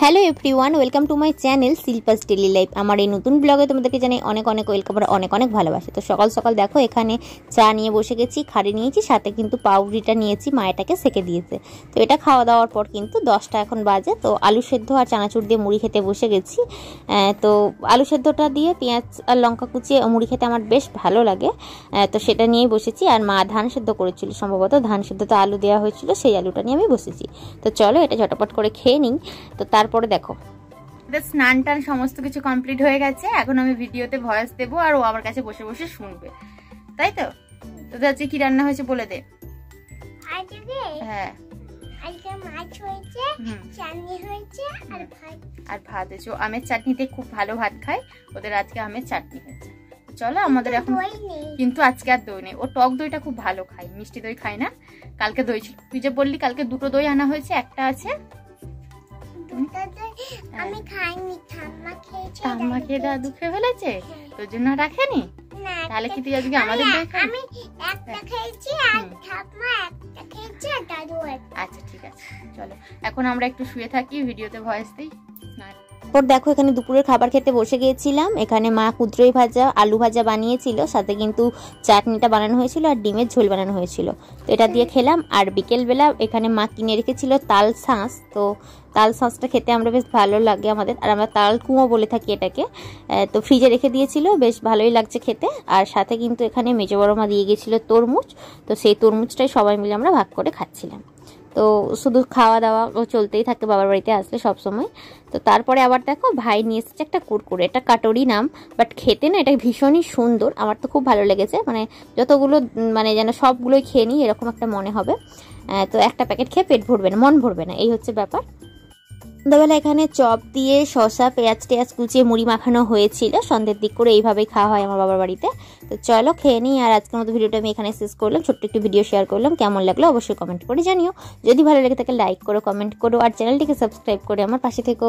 Hello everyone, welcome to my channel Shilpa's daily life. আমার এই নতুন ব্লগে তোমাদেরকে জানাই অনেক অনেক ওয়েলকাম আর অনেক অনেক ভালোবাসে। তো সকাল সকাল দেখো এখানে চা নিয়ে বসে গেছি, খাড়ি নিয়েছি, সাথে কিন্তু পাউরুটিটা নিয়েছি, মায়েটাকে সেকে দিয়েছে। তো এটা খাওয়া দাওয়ার পর কিন্তু 10টা এখন বাজে। তো আলু সেদ্ধ আর চানাচুর দিয়ে মুড়ি খেতে বসে গেছি। তো আলু সেদ্ধটা দিয়ে পেঁয়াজ আর লঙ্কা কুচিয়ে মুড়ি খেতে আমার বেশ ভালো লাগে। তো সেটা নিয়েই বসেছি। আর মা ধান সেদ্ধ করেছিল, সম্ভবত ধান সেদ্ধতে আলু দেওয়া হয়েছিল, সেই আলুটা নিয়ে আমি বসেছি। তো চলো এটা ঝটপট করে খেয়ে নিই। তো তারপরে দেখো স্নান টান সমস্ত কিছু কমপ্লিট হয়ে গেছে। এখন আমি ভিডিওতে ভয়েস দেবো আর ও আমার কাছে বসে বসে শুনবে, তাই তো? তোদের আজকে কি রান্না হয়েছে বলে দে। হ্যাঁ, আজকে মাছ হয়েছে, চাটনি হয়েছে আর ভাত হয়েছে। আমের চাটনিতে খুব ভালো ভাত খায়, ওদের আজকে আমের চাটনি হয়েছে। চলো আমাদের এখন, কিন্তু আজকে আর দই নেই। ও টক দইটা খুব ভালো খায়, মিষ্টি দই খায় না। কালকে দই ছিল, তুই যে বললি কালকে দুটো দই আনা হয়েছে, একটা আছে। আমি খাইনি, ঠাম্মা খেয়েছে। ঠাম্মা খেয়ে দাদু খেয়ে ফেলেছে, তোর জন্য রাখেনি। তাহলে কি তুই আজকে আমাদের দই খাবি? আমি একটা খেয়েছি আর ঠাম্মা একটা খেয়েছে আর দাদু একটা। আচ্ছা ঠিক আছে, চলো এখন আমরা একটু শুয়ে থাকি, ভিডিওতে ভয়েস দিই। তারপর দেখো এখানে দুপুরের খাবার খেতে বসে গিয়েছিলাম। এখানে মা কুদ্রই ভাজা, আলু ভাজা বানিয়েছিল, সাথে কিন্তু চাটনিটা বানানো হয়েছিল আর ডিমের ঝোল বানানো হয়েছিল। তো এটা দিয়ে খেলাম। আর বিকেলবেলা এখানে মা কিনে রেখেছিল তাল শাঁস। তো তাল শাঁসটা খেতে আমরা বেশ ভালো লাগে আমাদের, আর আমরা তাল কুঁয়ো বলে থাকি এটাকে। তো ফ্রিজে রেখে দিয়েছিল, বেশ ভালোই লাগছে খেতে। আর সাথে কিন্তু এখানে মেজো বড় মা দিয়ে গেছিলো তরমুজ। তো সেই তরমুজটাই সবাই মিলে আমরা ভাগ করে খাচ্ছিলাম। তো শুধু খাওয়া দাওয়া চলতেই থাকে বাবার বাড়িতে আসলে সব সময়। তো তারপরে আবার দেখো ভাই নিয়ে এসেছে একটা কুরকুরে, এটা কাটোরি নাম, বাট খেতে না এটা ভীষণই সুন্দর। আমার তো খুব ভালো লেগেছে, মানে যতগুলো মানে যেন সবগুলোই খেয়ে নিই এরকম একটা মনে হবে। তো একটা প্যাকেট খেয়ে পেট ভরবে না, মন ভরবে না, এই হচ্ছে ব্যাপার। সন্ধ্যাবেলা এখানে চপ দিয়ে শসা পেঁয়াজ টেয়াজ কুচিয়ে মুড়ি মাখানো হয়েছিল। সন্ধ্যের দিক করে এইভাবেই খাওয়া হয় আমার বাবার বাড়িতে। তো চলো খেয়ে নিই। আর আজকের মতো ভিডিওটা আমি এখানে শেষ করলাম, ছোট্ট একটু ভিডিও শেয়ার করলাম। কেমন লাগলো অবশ্যই কমেন্ট করে জানিও। যদি ভালো লেগে থাকে লাইক করো, কমেন্ট করো, আর চ্যানেলটিকে সাবস্ক্রাইব করে আমার পাশে থেকো।